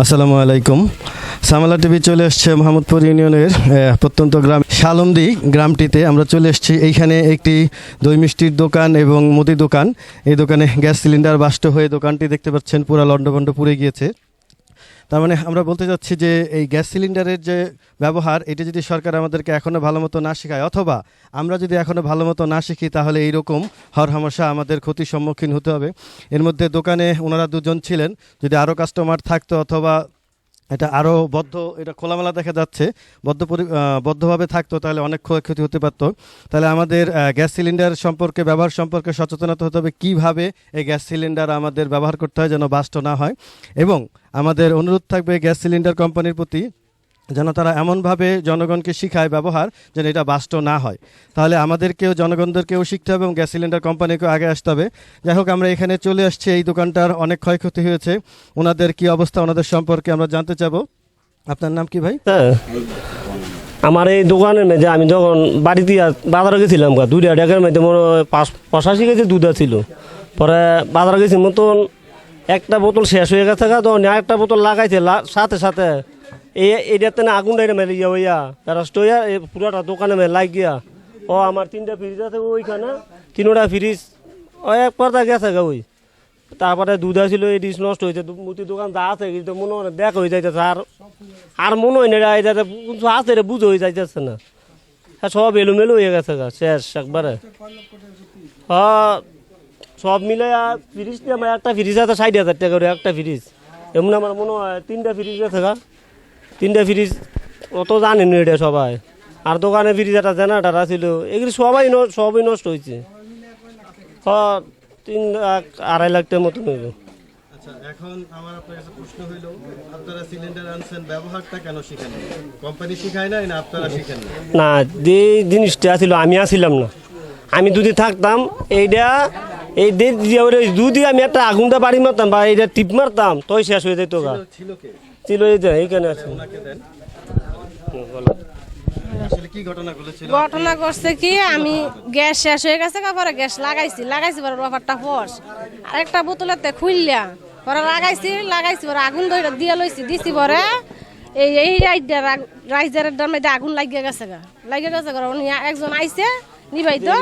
আসসালামু আলাইকুম। সামালা টিভি চলে এসছে মোহাম্মদপুর ইউনিয়নের প্রত্যন্ত গ্রাম শালমদি গ্রামটিতে। আমরা চলে এসেছি। এইখানে একটি দই মিষ্টির দোকান এবং মুদি দোকান। এই দোকানে গ্যাস সিলিন্ডার বাস্ট হয়ে দোকানটি দেখতে পাচ্ছেন পুরো লণ্ডভণ্ড পুড়ে গিয়েছে। তার মানে আমরা বলতে চাচ্ছি যে এই গ্যাস সিলিন্ডারের যে ব্যবহার, এটি যদি সরকার আমাদেরকে এখনও ভালো মতো না শেখায়, অথবা আমরা যদি এখনও ভালো মতো না শিখি, তাহলে এইরকম হরহামেশা আমাদের ক্ষতির সম্মুখীন হতে হবে। এর মধ্যে দোকানে ওনারা দুজন ছিলেন, যদি আরও কাস্টমার থাকতো অথবা এটা আরও এটা খোলামেলা দেখা যাচ্ছে, বদ্ধভাবে থাকতো, তাহলে অনেক ক্ষয়ক্ষতি হতে পারত। তাহলে আমাদের গ্যাস সিলিন্ডার সম্পর্কে, ব্যবহার সম্পর্কে সচেতনতা হতে হবে, কীভাবে এই গ্যাস সিলিন্ডার আমাদের ব্যবহার করতে হয় যেন বাস্ট না হয়। এবং আমাদের অনুরোধ থাকবে গ্যাস সিলিন্ডার কোম্পানির প্রতি, যেন তারা এমনভাবে জনগণকে শিখায় ব্যবহার যেন এটা বাস্ট না হয়। তাহলে আমাদেরকেও, জনগণদেরকেও শিখতে হবে এবং গ্যাস সিলিন্ডার কোম্পানিকেও আগে আসতে হবে। যাই হোক, আমরা এখানে চলে আসছি। এই দোকানটার অনেক ক্ষয়ক্ষতি হয়েছে। ওনাদের কি অবস্থা, ওনাদের সম্পর্কে আমরা জানতে চাবো। আপনার নাম কি ভাই? আমার এই দোকানের মধ্যে আমি যখন বাড়িতে বাজারে গেছিলাম, 2 টাকার মধ্যে মোট 85 কেজি দুধ ছিল। পরে বাজারে গেছি মতন একটা বোতল শেষ হয়ে গেছে, তখন একটা বোতল লাগাইছে, সাথে সাথে এইটাতে না আগুন ডাইরে মেরে গিয়া হইয়া রাস্ট হইয়া এই পুরোটা দোকানে মেরে লাগ গিয়া। ও আমার 3টা ফ্রিজ আছে ওইখানে, 3টা ফ্রিজ এক পর্দা গেছে গা ওই। তারপরে দুধ আসছিল, এই ডিশ নষ্ট হয়েছে। মুদি দোকান যা আছে কিন্তু মনে হয় দেখ হয়ে যাইতেছে, আর মনে হয় না এটাতে আছে রে, বুঝে হয়ে যাইতেছে না। হ্যাঁ, সব এলোমেলো হয়ে গেছে গা, শেষ একবারে। হ্যাঁ, সব মিলে ফ্রিজ নিয়ে আমার একটা ফ্রিজ আছে 60,000 টাকা করে একটা ফ্রিজ। এমন আমার মনে হয় 3টা ফ্রিজ আছে গা, 3টা ফ্রিজ। অত জানেন এটা সবাই। আর দোকানে ফ্রিজ একটা জেনারেটার আছিল, এগুলি সবই নষ্ট হয়েছে। 3 লাখ 2.5 লাখ টাকার মতন হইব। আচ্ছা, এখন আমার আপনার কাছে প্রশ্ন হইল, আপনারা সিলিন্ডার আনছেন, ব্যবহারটা কেন শিখেন? কোম্পানি শিখায় না, আপনারা শিখেন না? যে জিনিসটা ছিল আমি আসছিলাম না, আমি যদি থাকতাম এইটা এই যদি আমি একটা আগুনটা বাড়ি মারতাম বা এইটা টিপ মারতাম, তোই শেষ হয়ে যেত গা। ছিল এই যে এইখানে আছে। ঘটনা করছে কি, আমি গ্যাস শেষ হয়ে গেছে, পরে গ্যাস লাগাইছি পরে রফারটা ফস আর একটা বোতলেতে খুললা পরে লাগাইছি পরে আগুন ধরে দিয়ে দিছি পরে এই রাইজারের মধ্যে আগুন লাগিয়ে গেছে উনি একজন আইছে নিবাই তো,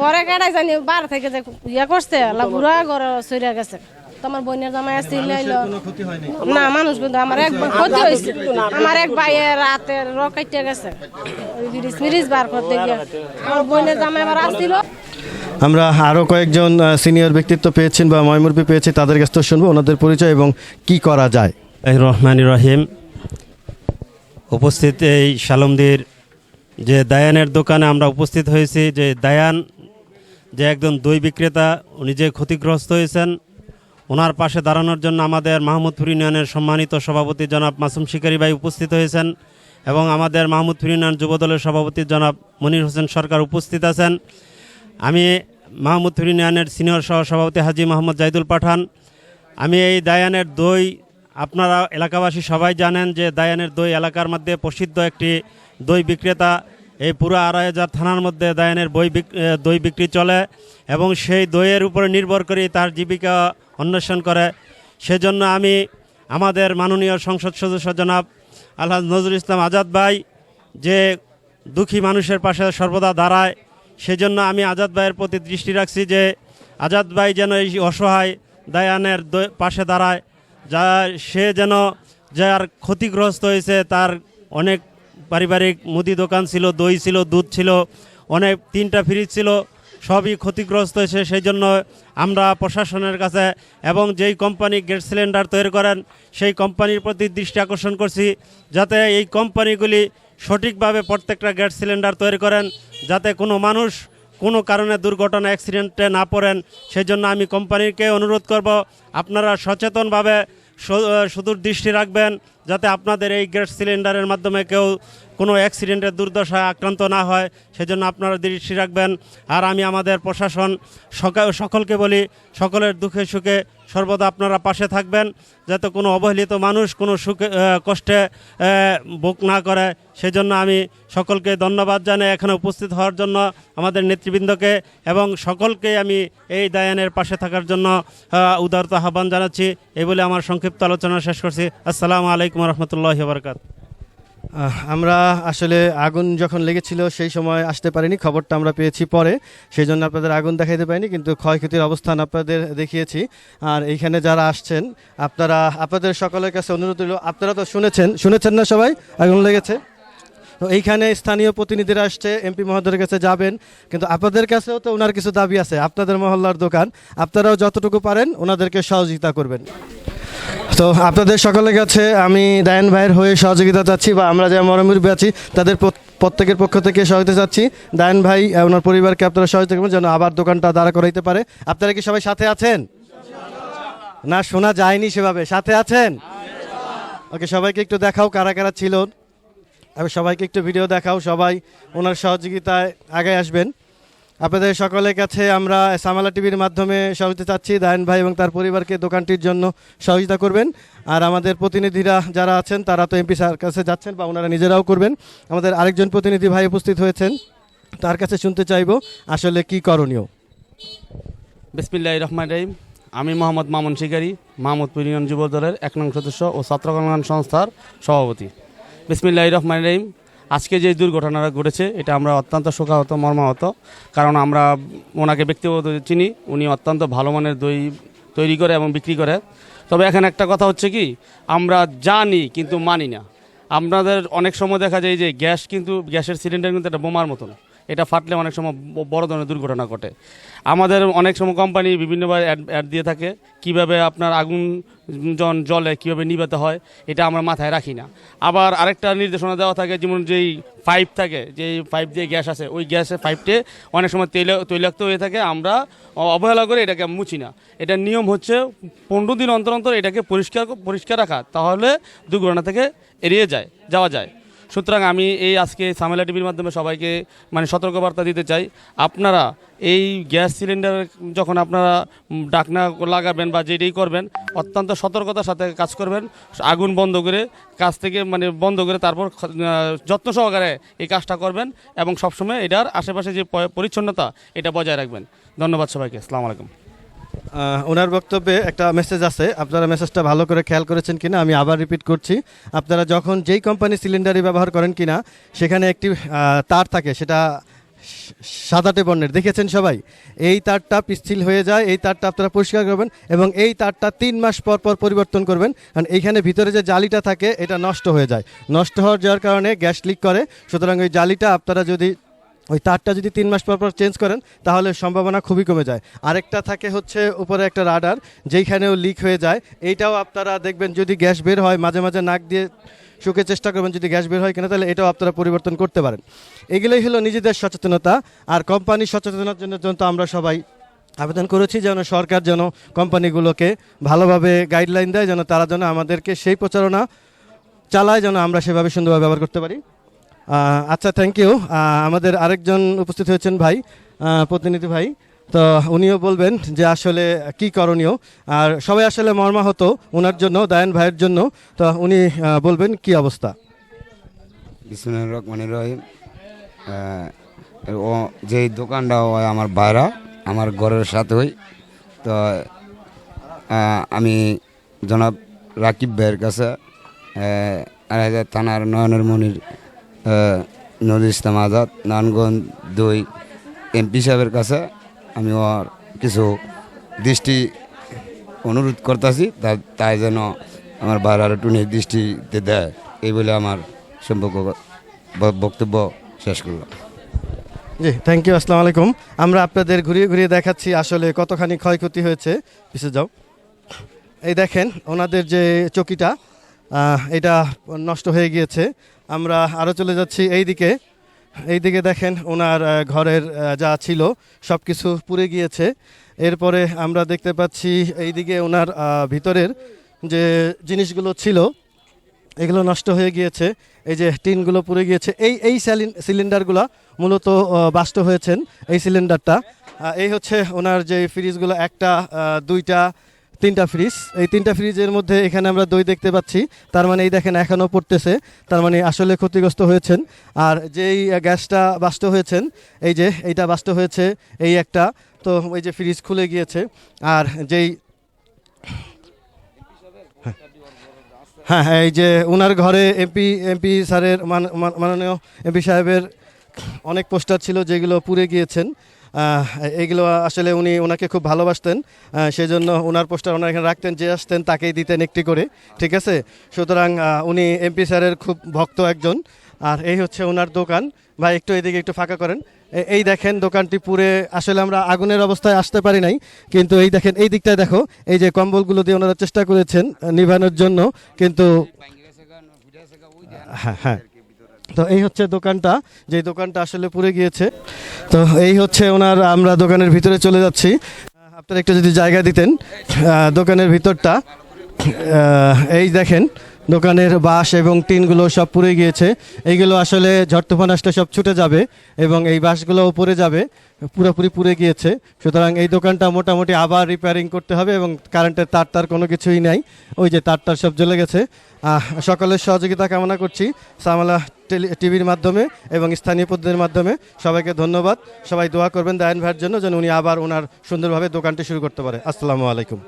পরে কেটাই জানি বার থেকে যে ইয়া করছে পুরা ঘরে সরিয়া গেছে। আমার বোনের জামাই আসছিল না, মানুষ কিন্তু আমার একবার ক্ষতি হয়েছে। আমার এক ভাইয়ের রাতের রকাইতে গেছে ফ্রিজ বার করতে গিয়ে, আমার বোনের জামাই আবার আসছিল। আমরা আরও কয়েকজন সিনিয়র ব্যক্তিত্ব পেয়েছেন বা ময়মুরবি পেয়েছি, তাদের কাছ থেকে শুনবো ওনাদের পরিচয় এবং কি করা যায়। রহমানির রহিম। উপস্থিত এই শালমদির যে দায়ানের দোকানে আমরা উপস্থিত হয়েছি। যে দায়ান যে একজন দই বিক্রেতা, উনি যে ক্ষতিগ্রস্ত হয়েছেন, ওনার পাশে দাঁড়ানোর জন্য আমাদের মাহমুদপুর ইউনিয়নের সম্মানিত সভাপতি জনাব মাসুম শিকারী ভাই উপস্থিত হয়েছেন এবং আমাদের মাহমুদপুর ইউনিয়ন যুবদলের সভাপতি জনাব মনির হোসেন সরকার উপস্থিত আছেন। আমি মাহমুদপুর ইউনিয়নের সিনিয়র সহসভাপতি হাজি মোহাম্মদ জাহিদুল পাঠান। আমি এই দায়ানের দই, আপনারা এলাকাবাসী সবাই জানেন যে দায়ানের দই এলাকার মধ্যে প্রসিদ্ধ একটি দই বিক্রেতা। এই পুরো 2.5 থানার মধ্যে দায়ানের দই বিক্রি চলে এবং সেই দইয়ের উপরে নির্ভর করে তার জীবিকা অন্বেষণ করে। সেজন্য আমি আমাদের মাননীয় সংসদ সদস্য জনাব আলহাজ নজরুল ইসলাম আজাদ ভাই যে দুঃখী মানুষের পাশে সর্বদা দাঁড়ায়, সেজন্য আমি আজাদ ভাইয়ের প্রতি দৃষ্টি রাখছি যে আজাদ ভাই যেন এই অসহায় দায়ানের পাশে দাঁড়ায়, সে যেন যার ক্ষতিগ্রস্ত হয়েছে, তার অনেক পারিবারিক মুদি দোকান ছিল, দই ছিল, দুধ ছিল, অনেক 3টা ফ্রিজ ছিল, সবই ক্ষতিগ্রস্ত হয়েছে। সেই জন্য আমরা প্রশাসনের কাছে এবং যেই কোম্পানি গ্যাস সিলিন্ডার তৈরি করেন সেই কোম্পানির প্রতি দৃষ্টি আকর্ষণ করছি, যাতে এই কোম্পানিগুলি সঠিকভাবে প্রত্যেকটা গ্যাস সিলিন্ডার তৈরি করেন, যাতে কোনো মানুষ কোনো কারণে দুর্ঘটনা অ্যাক্সিডেন্টে না পড়েন। সেই জন্য আমি কোম্পানিকে অনুরোধ করব, আপনারা সচেতনভাবে সুদূর দৃষ্টি রাখবেন, যাতে আপনাদের এই গ্যাস সিলিন্ডারের মাধ্যমে কেউ কোনো অ্যাক্সিডেন্টের দুর্দশায় আক্রান্ত না হয়, সেজন্য আপনারা দৃষ্টি রাখবেন। আর আমি আমাদের প্রশাসন সকলকে বলি, সকলের দুঃখে সুখে সর্বদা আপনারা পাশে থাকবেন, যাতে কোনো অবহেলিত মানুষ কোনো সুখে কষ্টে ভোগ না করে। সেজন্য আমি সকলকে ধন্যবাদ জানাই এখানে উপস্থিত হওয়ার জন্য, আমাদের নেতৃবৃন্দকে এবং সকলকে আমি এই দায়ানের পাশে থাকার জন্য উদারতা আহ্বান জানাচ্ছি। এই বলে আমার সংক্ষিপ্ত সংক্ষিপ্ত আলোচনা শেষ করছি। আসসালামু আলাইকুম রহমতুল্লাহ বারকাত। আমরা আসলে আগুন যখন লেগেছিল সেই সময় আসতে পারিনি, খবরটা আমরা পেয়েছি পরে, সেই জন্য আপনাদের আগুন দেখাইতে পারিনি, কিন্তু ক্ষয়ক্ষতির অবস্থান আপনাদের দেখিয়েছি। আর এইখানে যারা আসছেন আপনাদের সকলের কাছে অনুরোধ রইল, আপনারা তো শুনেছেন না সবাই আগুন লেগেছে, তো এইখানে স্থানীয় প্রতিনিধিরা আসছে, এমপি মহোদয়ের কাছে যাবেন, কিন্তু আপনাদের কাছেও তো ওনার কিছু দাবি আছে, আপনাদের মহল্লার দোকান, আপনারাও যতটুকু পারেন ওনাদেরকে সহযোগিতা করবেন। তো আপনাদের সকলের কাছে আমি দায়ান ভাইয়ের হয়ে সহযোগিতা চাচ্ছি, বা আমরা যারা মরমুরবি আছি তাদের প্রত্যেকের পক্ষ থেকে সহযোগিতা চাচ্ছি। দায়ান ভাই ওনার পরিবারকে আপনারা সহযোগিতা করবেন যেন আবার দোকানটা দাঁড়া করাইতে পারে। আপনারা কি সবাই সাথে আছেন? না শোনা যায়নি সেভাবে, সাথে আছেন? ওকে, সবাইকে একটু দেখাও কারা কারা ছিল, আমি সবাইকে একটু ভিডিও দেখাও, সবাই ওনার সহযোগিতায় আগে আসবেন। আপনাদের সকলের কাছে আমরা সামালা টিভির মাধ্যমে সহযোগিতা চাচ্ছি, দায়ান ভাই এবং তার পরিবারকে দোকানটির জন্য সহযোগিতা করবেন। আর আমাদের প্রতিনিধিরা যারা আছেন তারা তো এমপি স্যার কাছে যাচ্ছেন বা ওনারা নিজেরাও করবেন। আমাদের আরেকজন প্রতিনিধি ভাই উপস্থিত হয়েছেন, তার কাছে শুনতে চাইবো আসলে কি করণীয়। বিসমিল্লাহির রহমানির রহিম। আমি মোহাম্মদ মামুন শিকারী, মাহমুদপুর ইউনিয়ন যুব দলের 1 নং সদস্য ও ছাত্র কল্যাণ সংস্থার সভাপতি। বিসমিল্লাহির রহমানির রহিম। আজকে যে দুর্ঘটনাটা ঘটেছে এটা আমরা অত্যন্ত শোকাহত, মর্মাহত, কারণ আমরা ওনাকে ব্যক্তিগত চিনি, উনি অত্যন্ত ভালো মানের দই তৈরি করে এবং বিক্রি করে। তবে এখানে একটা কথা হচ্ছে কি, আমরা জানি কিন্তু মানি না। আপনাদের অনেক সময় দেখা যায় যে গ্যাসের সিলিন্ডার কিন্তু একটা বোমার মতন, এটা ফাটলে অনেক সময় বড় ধরনের দুর্ঘটনা ঘটে। আমাদের অনেক সময় কোম্পানি বিভিন্নভাবে অ্যাড দিয়ে থাকে কিভাবে আপনার আগুন জলে কীভাবে নিভাতে হয়, এটা আমরা মাথায় রাখি না। আবার আরেকটা নির্দেশনা দেওয়া থাকে, যেমন যেই পাইপ থাকে, যেই পাইপ দিয়ে গ্যাস আসে, ওই গ্যাসের পাইপটে অনেক সময় তৈলাক্ত হয়ে থাকে, আমরা অবহেলা করে এটাকে মুছি না। এটার নিয়ম হচ্ছে 15 দিন অন্তর অন্তর এটাকে পরিষ্কার রাখা, তাহলে দুর্ঘটনা থেকে এড়িয়ে যাওয়া যায়। সুতরাং আমি আজকে সামেলা টিভির মাধ্যমে সবাইকে সতর্কবার্তা দিতে চাই, আপনারা এই গ্যাস সিলিন্ডার যখন আপনারা ডাকনা লাগাবেন বা যেটাই করবেন, অত্যন্ত সতর্কতার সাথে কাজ করবেন। আগুন বন্ধ করে কাজ থেকে বন্ধ করে তারপর যত্ন সহকারে এই কাজটা করবেন এবং সবসময় এটার আশেপাশে যে পরিচ্ছন্নতা এটা বজায় রাখবেন। ধন্যবাদ সবাইকে। আসসালামু আলাইকুম। ওনার বক্তব্যে একটা মেসেজ আছে, আপনারা মেসেজটা ভালো করে খেয়াল করেছেন কিনা আমি আবার রিপিট করছি। আপনারা যখন যেই কোম্পানি সিলিন্ডারই ব্যবহার করেন কিনা সেখানে একটি তার থাকে, সেটা সাদাটে বর্ণের, দেখেছেন সবাই। এই তারটা পিচ্ছিল হয়ে যায়, এই তারটা আপনারা পরিষ্কার করবেন এবং এই তারটা 3 মাস পর পর পরিবর্তন করবেন, কারণ এইখানে ভিতরে যে জালিটা থাকে এটা নষ্ট হয়ে যায়, নষ্ট হওয়ার যাওয়ার কারণে গ্যাস লিক করে। সুতরাং ওই জালিটা আপনারা যদি ওই তারটা যদি 3 মাস পর পর চেঞ্জ করেন তাহলে সম্ভাবনা খুবই কমে যায়। আরেকটা থাকে হচ্ছে উপরে একটা রাডার, যেইখানেও লিক হয়ে যায়, এইটাও আপনারা দেখবেন যদি গ্যাস বের হয় মাঝে মাঝে নাক দিয়ে শুকে চেষ্টা করবেন যদি গ্যাস বের হয় কিনা, তাহলে এটাও আপনারা পরিবর্তন করতে পারেন। এগুলোই হলো নিজেদের সচেতনতা। আর কোম্পানির সচেতনতার জন্য তো আমরা সবাই আবেদন করেছি যেন সরকার যেন কোম্পানিগুলোকে ভালোভাবে গাইডলাইন দেয়, যেন তারা যেন আমাদেরকে সেই প্রচারণা চালায় যেন আমরা সেভাবে সুন্দরভাবে ব্যবহার করতে পারি। আচ্ছা, থ্যাংক ইউ। আমাদের আরেকজন উপস্থিত হয়েছেন ভাই, প্রতিনিধি ভাই, তো উনিও বলবেন যে আসলে কি করণীয়। আর সবাই আসলে মর্মাহত ওনার জন্য, দায়ান ভাইয়ের জন্য, তো উনি বলবেন কি অবস্থা। বিসমিল্লাহির রহমানির রহিম। ও যে দোকানটা হয় আমার বাইরা, আমার ঘরের সাথে হই। তো আমি জনাব রাকিব ভাইয়ের কাছে আড়াইহাজার থানার নয়নের মনির নজরুল ইসলাম আজাদ নারায়ণগঞ্জ 2 এমপি সাহেবের কাছে আমি ওর কিছু দৃষ্টি অনুরোধ করতেছি, তাই যেন আমার বাইরে একটু দৃষ্টিতে দেয়, এই বলে আমার বক্তব্য শেষ করলাম। জি, থ্যাংক ইউ। আসসালামু আলাইকুম। আমরা আপনাদের ঘুরিয়ে ঘুরিয়ে দেখাচ্ছি আসলে কতখানি ক্ষয়ক্ষতি হয়েছে। পিছিয়ে যাও। এই দেখেন ওনাদের যে চকিটা, এটা নষ্ট হয়ে গিয়েছে। আমরা আরও চলে যাচ্ছি এইদিকে দেখেন ওনার ঘরের যা ছিল সব কিছু পুড়ে গিয়েছে। এরপরে আমরা দেখতে পাচ্ছি এইদিকে ওনার ভিতরের যে জিনিসগুলো ছিল এগুলো নষ্ট হয়ে গিয়েছে। এই যে টিনগুলো পুড়ে গিয়েছে। এই সিলিন্ডারগুলো মূলত বাস্ট হয়েছেন এই সিলিন্ডারটা। এই হচ্ছে ওনার যে ফ্রিজগুলো, 1টা 2টা 3টা ফ্রিজ। এই 3টা ফ্রিজের মধ্যে এখানে আমরা দই দেখতে পাচ্ছি, তার মানে এই দেখেন এখনও পড়তেছে, তার মানে আসলে ক্ষতিগ্রস্ত হয়েছেন। আর যেই গ্যাসটা বাস্ট হয়েছেন, এই যে এইটা বাস্ট হয়েছে এই একটা, তো এই যে ফ্রিজ খুলে গিয়েছে। আর যেই হ্যাঁ হ্যাঁ, এই যে ওনার ঘরে এমপি স্যারের মাননীয় এমপি সাহেবের অনেক পোস্টার ছিল যেগুলো পুড়ে গিয়েছেন। এইগুলো আসলে উনি ওনাকে খুব ভালোবাসতেন, সেই জন্য ওনার পোস্টার ওনার এখানে রাখতেন, যে আসতেন তাকেই দিতেন একটি করে, ঠিক আছে। সুতরাং উনি এমপি স্যারের খুব ভক্ত একজন। আর এই হচ্ছে ওনার দোকান। ভাই একটু এদিকে একটু ফাঁকা করেন। এই দেখেন দোকানটি পুরে, আসলে আমরা আগুনের অবস্থায় আসতে পারি নাই, কিন্তু এই দেখেন এই দিকটায় দেখো, এই যে কম্বলগুলো দিয়ে ওনারা চেষ্টা করেছেন নিভানোর জন্য, কিন্তু হ্যাঁ হ্যাঁ। তো এই হচ্ছে দোকানটা, যে দোকানটা আসলে পুড়ে গিয়েছে। তো এই হচ্ছে ওনার, আমরা দোকানের ভিতরে চলে যাচ্ছি। আপনারা একটু যদি জায়গা দিতেন দোকানের ভিতরটা। এই দেখেন দোকানের বাঁশ এবং টিনগুলো সব পুড়ে গিয়েছে। এইগুলো আসলে ঝড় তুফান আসলে সব ছুটে যাবে এবং এই বাঁশগুলোও পড়ে যাবে, পুরোপুরি পুড়ে গিয়েছে। সুতরাং এই দোকানটা মোটামুটি আবার রিপেয়ারিং করতে হবে এবং কারেন্টের তার কোনো কিছুই নাই, ওই যে তার সব জ্বলে গেছে। সকলের সহযোগিতা কামনা করছি সামালা টিভির মাধ্যমে এবং স্থানীয় পদ্ধতির মাধ্যমে। সবাইকে ধন্যবাদ। সবাই দোয়া করবেন দায়ান ভাইয়ের জন্য, যেন উনি আবার ওনার সুন্দরভাবে দোকানটি শুরু করতে পারে। আসসালামু আলাইকুম।